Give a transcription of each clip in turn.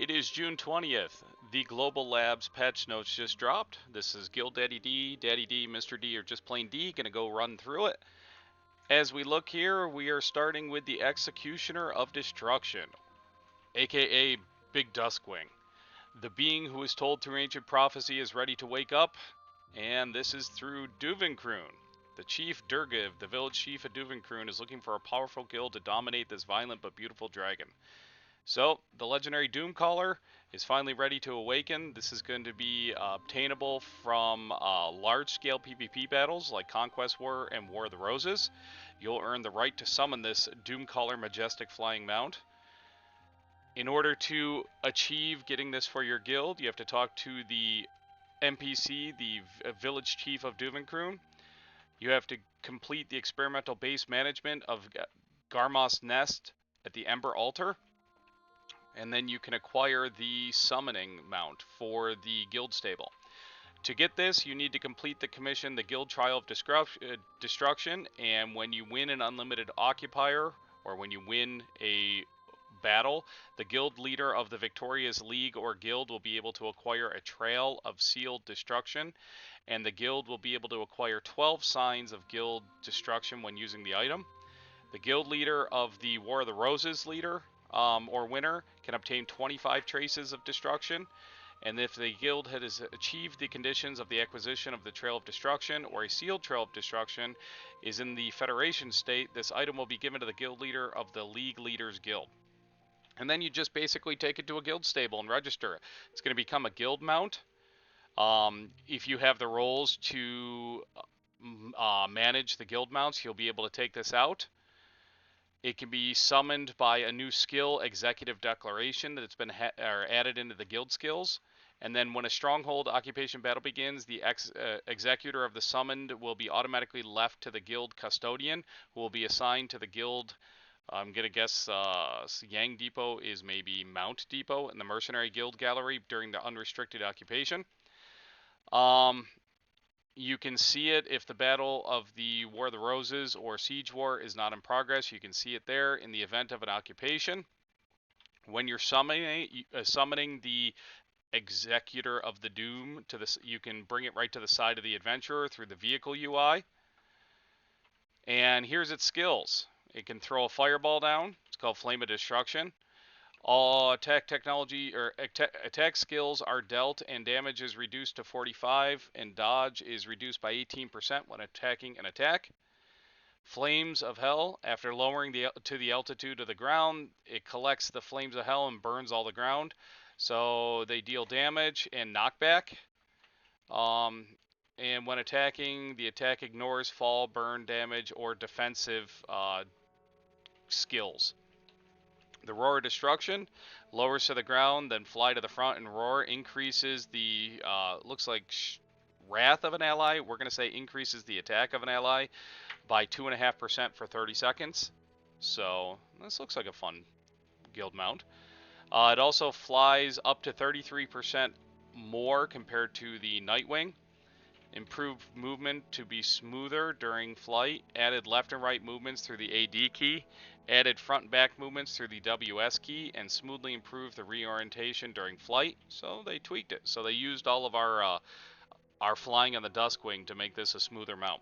It is June 20th. The Global Labs patch notes just dropped. This is Guild Daddy D, Mr. D, or just plain D. Gonna go run through it. As we look here, we are starting with the Executioner of Destruction, aka Big Duskwing. The being who is told through ancient prophecy is ready to wake up, and this is through Duvinkroon. The chief Durgiv, the village chief of Duvinkroon, is looking for a powerful guild to dominate this violent but beautiful dragon. So, the legendary Doomcaller is finally ready to awaken. This is going to be obtainable from large-scale PvP battles like Conquest War and War of the Roses. You'll earn the right to summon this Doomcaller majestic flying mount. In order to achieve getting this for your guild, you have to talk to the NPC, the village chief of Duvinkroon. You have to complete the experimental base management of Garmos Nest at the Ember Altar. And then you can acquire the summoning mount for the guild stable. To get this, you need to complete the commission, the Guild Trial of Destruction, and when you win an unlimited occupier, or when you win a battle, the guild leader of the victorious league or guild will be able to acquire a Trail of Sealed Destruction, and the guild will be able to acquire 12 signs of guild destruction when using the item. The guild leader of the War of the Roses leader or winner can obtain 25 traces of destruction, and if the guild has achieved the conditions of the acquisition of the Trail of Destruction or a sealed Trail of Destruction is in the Federation state, this item will be given to the guild leader of the League Leaders Guild. And then you just basically take it to a guild stable and register it. It's going to become a guild mount. If you have the roles to manage the guild mounts, you'll be able to take this out. It can be summoned by a new skill, Executive Declaration, that's been added into the guild skills. And then when a stronghold occupation battle begins, the executor of the summoned will be automatically left to the guild custodian, who will be assigned to the guild. I'm going to guess Yang Depot is maybe Mount Depot in the Mercenary Guild Gallery during the unrestricted occupation. You can see it if the Battle of the War of the Roses or Siege War is not in progress. You can see it there in the event of an occupation. When you're summoning the Executor of the Doom, you can bring it right to the side of the adventurer through the vehicle UI. And here's its skills. It can throw a fireball down. It's called Flame of Destruction. All attack skills are dealt, and damage is reduced to 45, and dodge is reduced by 18% when attacking an attack. Flames of Hell, after lowering to the altitude of the ground, it collects the Flames of Hell and burns all the ground. So they deal damage and knockback. And when attacking, the attack ignores fall, burn, damage, or defensive skills. The Roar of Destruction lowers to the ground, then fly to the front and roar. Increases the, looks like wrath of an ally. We're going to say increases the attack of an ally by 2.5% for 30 seconds. So this looks like a fun guild mount. It also flies up to 33% more compared to the Nightwing. Improved movement to be smoother during flight. Added left and right movements through the AD key. Added front and back movements through the WS key, and smoothly improved the reorientation during flight. So they tweaked it. So they used all of our flying on the Duskwing to make this a smoother mount.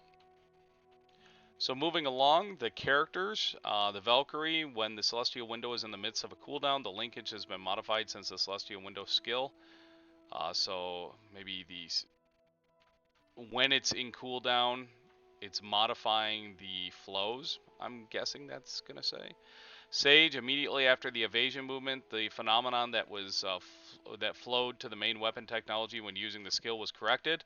So moving along, the characters, the Valkyrie, when the Celestial Window is in the midst of a cooldown, the linkage has been modified since the Celestial Window skill. So maybe when it's in cooldown, it's modifying the flows. I'm guessing that's going to say. Sage, immediately after the evasion movement, the phenomenon that was that flowed to the main weapon technology when using the skill was corrected.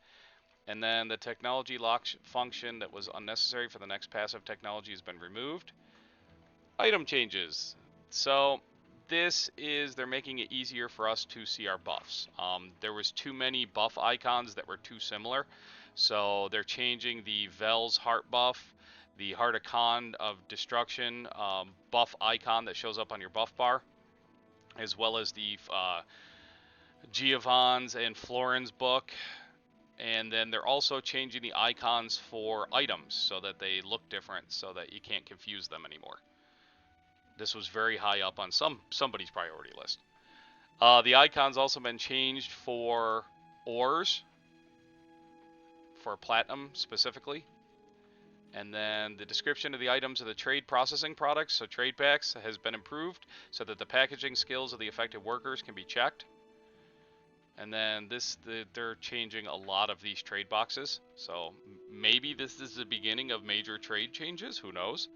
And then the technology lock function that was unnecessary for the next passive technology has been removed. Item changes. So they're making it easier for us to see our buffs. There was too many buff icons that were too similar. So they're changing the Vel's Heart buff, the Heart of Khan of Destruction buff icon that shows up on your buff bar, as well as the Giovan's and Florin's book. And then they're also changing the icons for items so that they look different, so that you can't confuse them anymore. This was very high up on somebody's priority list. The icon's also been changed for ores, for platinum specifically. And then the description of the items of the trade processing products, so trade packs, has been improved so that the packaging skills of the affected workers can be checked. And then they're changing a lot of these trade boxes, so maybe this is the beginning of major trade changes, who knows.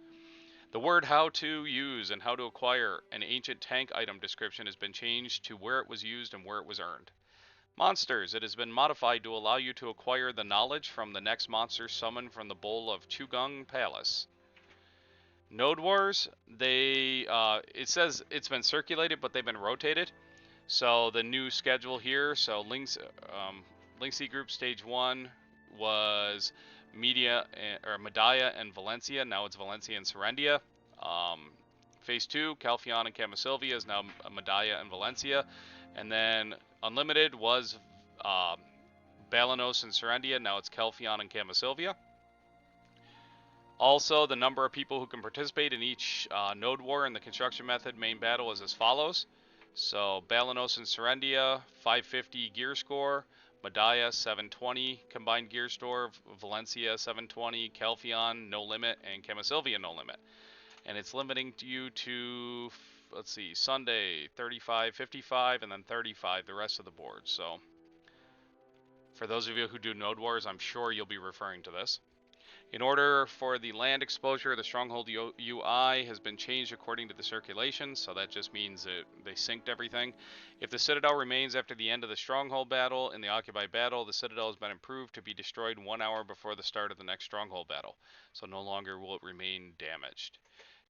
The word how to use and how to acquire an ancient tank item description has been changed to where it was used and where it was earned. Monsters, it has been modified to allow you to acquire the knowledge from the next monster summoned from the bowl of Chugung Palace. Node Wars, it says it's been circulated, but they've been rotated. So the new schedule here, so Linksy Group Stage 1 was Medaya and Valencia. Now it's Valencia and Serendia. Phase 2, Calpheon and Camasilvia is now Medaya and Valencia. And then Unlimited was Balanos and Serendia. Now it's Calpheon and Camasilvia. Also, the number of people who can participate in each node war in the construction method main battle is as follows. So, Balanos and Serendia, 550 gear score. Medaya, 720 combined gear score. Valencia, 720. Calpheon, no limit. And Camasilvia, no limit. And it's limiting you to, let's see, Sunday, 35, 55, and then 35, the rest of the board. So, for those of you who do node wars, I'm sure you'll be referring to this. In order for the land exposure, the Stronghold UI has been changed according to the circulation, so that just means that they synced everything. If the Citadel remains after the end of the Stronghold battle, in the Occupied battle, the Citadel has been improved to be destroyed 1 hour before the start of the next Stronghold battle, so no longer will it remain damaged.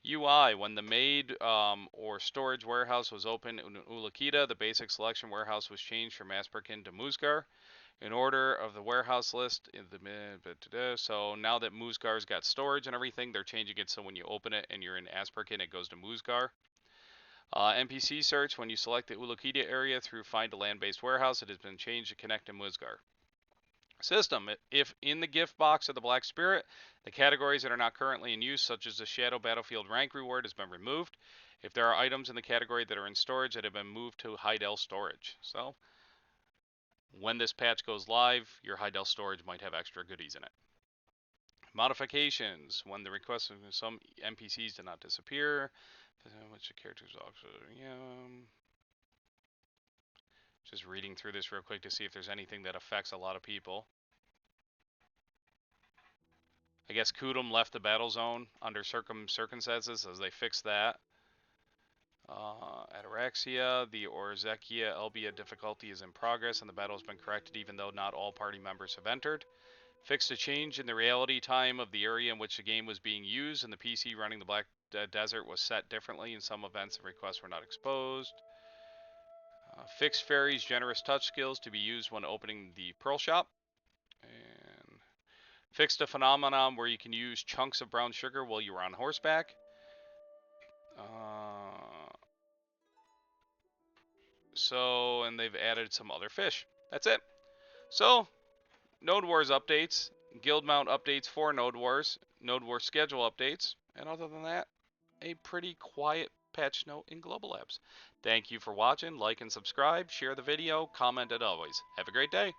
UI, when the maid or storage warehouse was open in Ulakita, the basic selection warehouse was changed from Asperkin to Musgar. In order of the warehouse list, so now that Musgar's got storage and everything, they're changing it so when you open it and you're in Asperkin, it goes to Musgar. NPC search, when you select the Ulakita area through find a land-based warehouse, it has been changed to connect to Musgar. System, if in the gift box of the Black Spirit, the categories that are not currently in use, such as the Shadow Battlefield rank reward, has been removed. If there are items in the category that are in storage that have been moved to Heidel storage. So, when this patch goes live, your Heidel storage might have extra goodies in it. Modifications, when the request of some NPCs did not disappear, which the characters also, just reading through this real quick to see if there's anything that affects a lot of people. I guess Kudum left the battle zone under circumstances as they fixed that. Ataraxia, the Orzekia Elbia difficulty is in progress and the battle has been corrected even though not all party members have entered. Fixed a change in the reality time of the area in which the game was being used, and the PC running the Black Desert was set differently, and some events and requests were not exposed. Fixed Fairy's generous touch skills to be used when opening the Pearl Shop. And fixed a phenomenon where you can use chunks of brown sugar while you're on horseback. And they've added some other fish. That's it. So, Node Wars updates, guild mount updates for Node Wars schedule updates, and other than that, a pretty quiet patch note in Global Labs. Thank you for watching. Like and subscribe, share the video, comment as always. Have a great day.